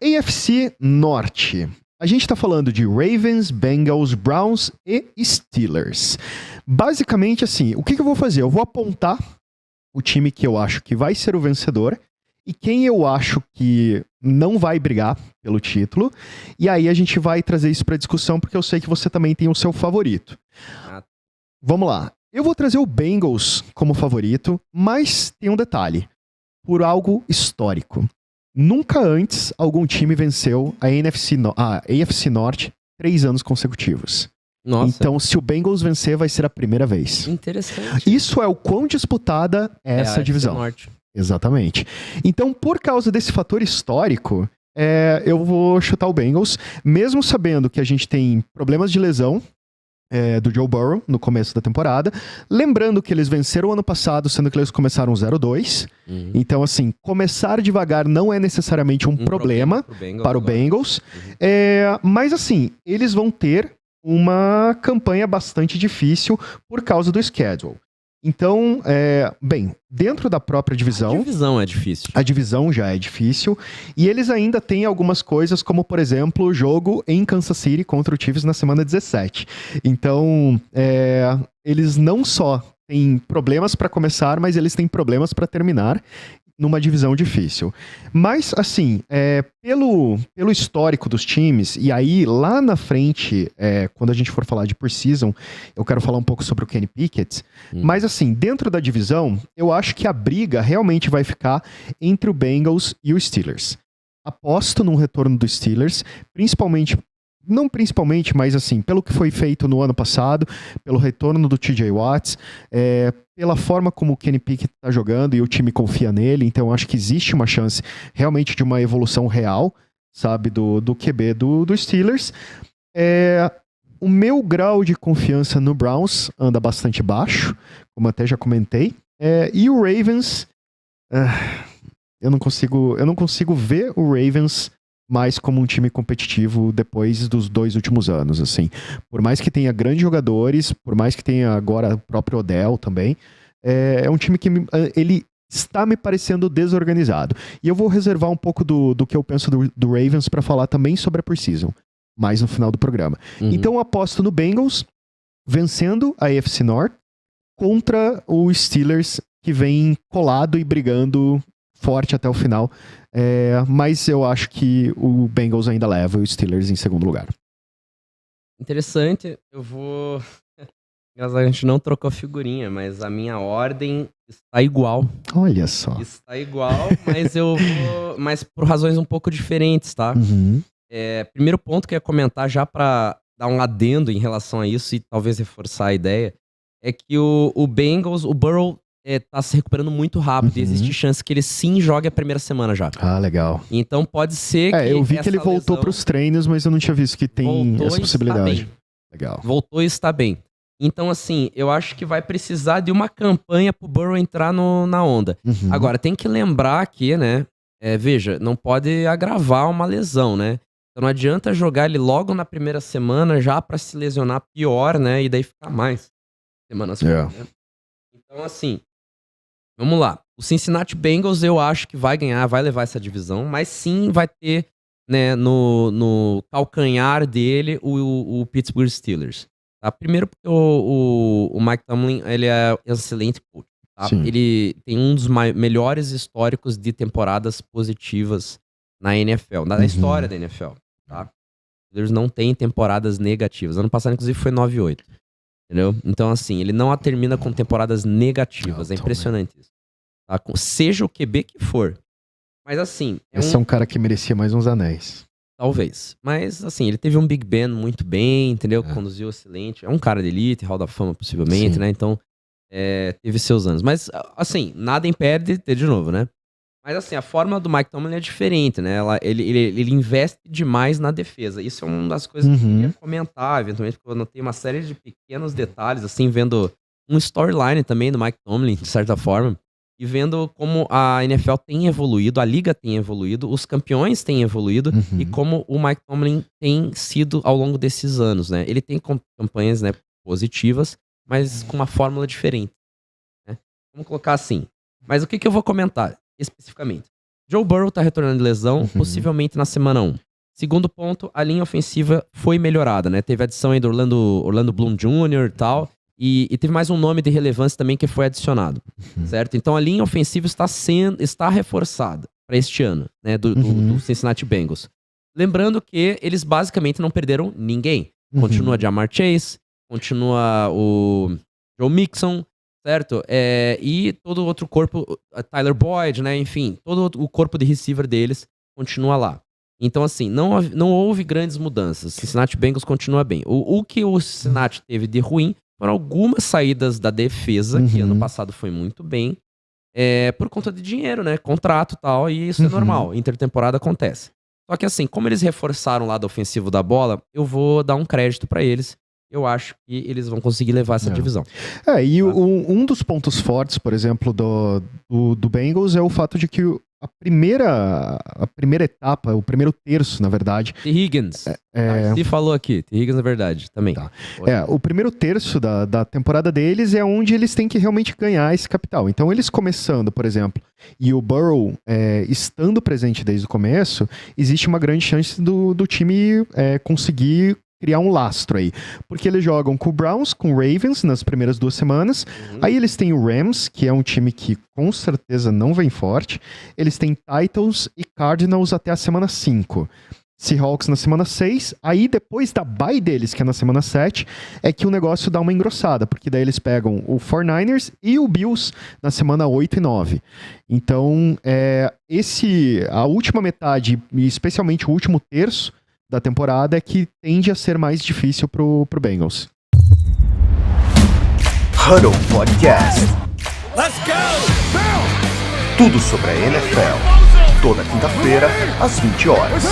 AFC Norte. A gente tá falando de Ravens, Bengals, Browns e Steelers. Basicamente, assim, o que eu vou fazer? Eu vou apontar o time que eu acho que vai ser o vencedor e quem eu acho que não vai brigar pelo título. E aí a gente vai trazer isso pra discussão, porque eu sei que você também tem o seu favorito. Vamos lá. Eu vou trazer o Bengals como favorito, mas tem um detalhe. Por algo histórico. Nunca antes algum time venceu a AFC Norte 3 anos consecutivos. Nossa. Então, se o Bengals vencer, vai ser a primeira vez. Interessante. Isso é o quão disputada é essa divisão. Norte. Exatamente. Então, por causa desse fator histórico, eu vou chutar o Bengals, mesmo sabendo que a gente tem problemas de lesão do Joe Burrow no começo da temporada. Lembrando que eles venceram ano passado, sendo que eles começaram 0-2. Então, assim, começar devagar não é necessariamente um problema para o Bengals. Mas, assim, eles vão ter uma campanha bastante difícil por causa do schedule. Então, bem, dentro da própria divisão... A divisão é difícil. A divisão já é difícil. E eles ainda têm algumas coisas, como, por exemplo, o jogo em Kansas City contra o Chiefs na semana 17. Então, eles não só têm problemas para começar, mas eles têm problemas para terminar numa divisão difícil. Mas, assim, pelo histórico dos times, e aí lá na frente, quando a gente for falar de preseason, eu quero falar um pouco sobre o Kenny Pickett, mas assim, dentro da divisão, eu acho que a briga realmente vai ficar entre o Bengals e o Steelers. Aposto num retorno dos Steelers, não principalmente, mas assim, pelo que foi feito no ano passado, pelo retorno do TJ Watts, pela forma como o Kenny Pickett tá jogando e o time confia nele, então acho que existe uma chance realmente de uma evolução real, sabe, do QB do Steelers. O meu grau de confiança no Browns anda bastante baixo, como até já comentei, e o Ravens, eu não consigo ver o Ravens mais como um time competitivo depois dos 2 últimos anos, assim. Por mais que tenha grandes jogadores, por mais que tenha agora o próprio Odell também, é um time que ele está me parecendo desorganizado. E eu vou reservar um pouco do que eu penso do Ravens para falar também sobre a preseason, mais no final do programa. Então eu aposto no Bengals vencendo a AFC North contra o Steelers, que vem colado e brigando forte até o final. Mas eu acho que o Bengals ainda leva o Steelers em segundo lugar. Interessante. Eu vou... A gente não trocou figurinha, mas a minha ordem está igual. Olha só. Está igual, mas eu vou... Mas por razões um pouco diferentes, tá? Primeiro ponto que eu ia comentar, já pra dar um adendo em relação a isso e talvez reforçar a ideia, é que o Bengals, o Burrow tá se recuperando muito rápido e existe chance que ele sim jogue a primeira semana já. Ah, legal. Então pode ser que eu vi que ele voltou pros treinos, mas eu não tinha visto que tem essa possibilidade. Legal. Voltou e está bem. Então, assim, eu acho que vai precisar de uma campanha pro Burrow entrar na onda. Agora, tem que lembrar que, né, veja, não pode agravar uma lesão, né? Então não adianta jogar ele logo na primeira semana já pra se lesionar pior, né? E daí ficar mais semanas fora, né? Então, assim, vamos lá. O Cincinnati Bengals eu acho que vai ganhar, vai levar essa divisão, mas sim vai ter, né, no calcanhar dele o Pittsburgh Steelers. Tá? Primeiro porque o Mike Tomlin, ele é excelente coach. Tá? Ele tem um dos melhores históricos de temporadas positivas na NFL, na história da NFL. Tá? Eles não têm temporadas negativas. Ano passado, inclusive, foi 9-8. Entendeu? Então, assim, ele não termina com temporadas negativas. É impressionante isso. Tá? Seja o QB que for. Mas, assim... Esse é um cara que merecia mais uns anéis. Talvez. Mas, assim, ele teve um Big Ben muito bem, entendeu? Conduziu excelente. É um cara de elite, Hall da Fama, possivelmente, né? Então, teve seus anos. Mas, assim, nada impede de ter de novo, né? Mas, assim, a forma do Mike Tomlin é diferente, né? Ele investe demais na defesa. Isso é uma das coisas que eu queria comentar, eventualmente, porque eu notei uma série de pequenos detalhes, assim, vendo um storyline também do Mike Tomlin, de certa forma, e vendo como a NFL tem evoluído, a liga tem evoluído, os campeões têm evoluído, e como o Mike Tomlin tem sido ao longo desses anos, né? Ele tem campanhas, né, positivas, mas com uma fórmula diferente, né? Vamos colocar assim. Mas o que eu vou comentar especificamente? Joe Burrow tá retornando de lesão, possivelmente na semana 1. Segundo ponto, a linha ofensiva foi melhorada, né? Teve a adição aí do Orlando Bloom Jr. e tal. E teve mais um nome de relevância também que foi adicionado, certo? Então a linha ofensiva está reforçada para este ano, né? Do Cincinnati Bengals. Lembrando que eles basicamente não perderam ninguém. Continua Ja'Marr Chase, continua o Joe Mixon, certo? E todo o outro corpo, Tyler Boyd, né? Enfim, todo o corpo de receiver deles continua lá. Então, assim, não houve grandes mudanças. Cincinnati Bengals continua bem. O que o Cincinnati teve de ruim foram algumas saídas da defesa, que ano passado foi muito bem, por conta de dinheiro, né? Contrato e tal, e isso é normal. Intertemporada acontece. Só que, assim, como eles reforçaram o lado ofensivo da bola, eu vou dar um crédito pra eles. Eu acho que eles vão conseguir levar essa divisão. E um dos pontos fortes, por exemplo, do Bengals é o fato de que a primeira etapa, o primeiro terço, na verdade... T. Higgins. Você falou aqui. T. Higgins é verdade, também. Tá. O primeiro terço da temporada deles é onde eles têm que realmente ganhar esse capital. Então, eles começando, por exemplo, e o Burrow estando presente desde o começo, existe uma grande chance do time conseguir criar um lastro aí. Porque eles jogam com o Browns, com o Ravens nas primeiras 2 semanas. Aí eles têm o Rams, que é um time que com certeza não vem forte. Eles têm Titans e Cardinals até a semana 5. Seahawks na semana 6. Aí depois da bye deles, que é na semana 7, é que o negócio dá uma engrossada. Porque daí eles pegam o 49ers e o Bills na semana 8 e 9. Então, a última metade, e especialmente o último terço, da temporada é que tende a ser mais difícil pro Bengals. Huddle Podcast. Let's go! Tudo sobre a NFL. Toda quinta-feira, às 20 horas.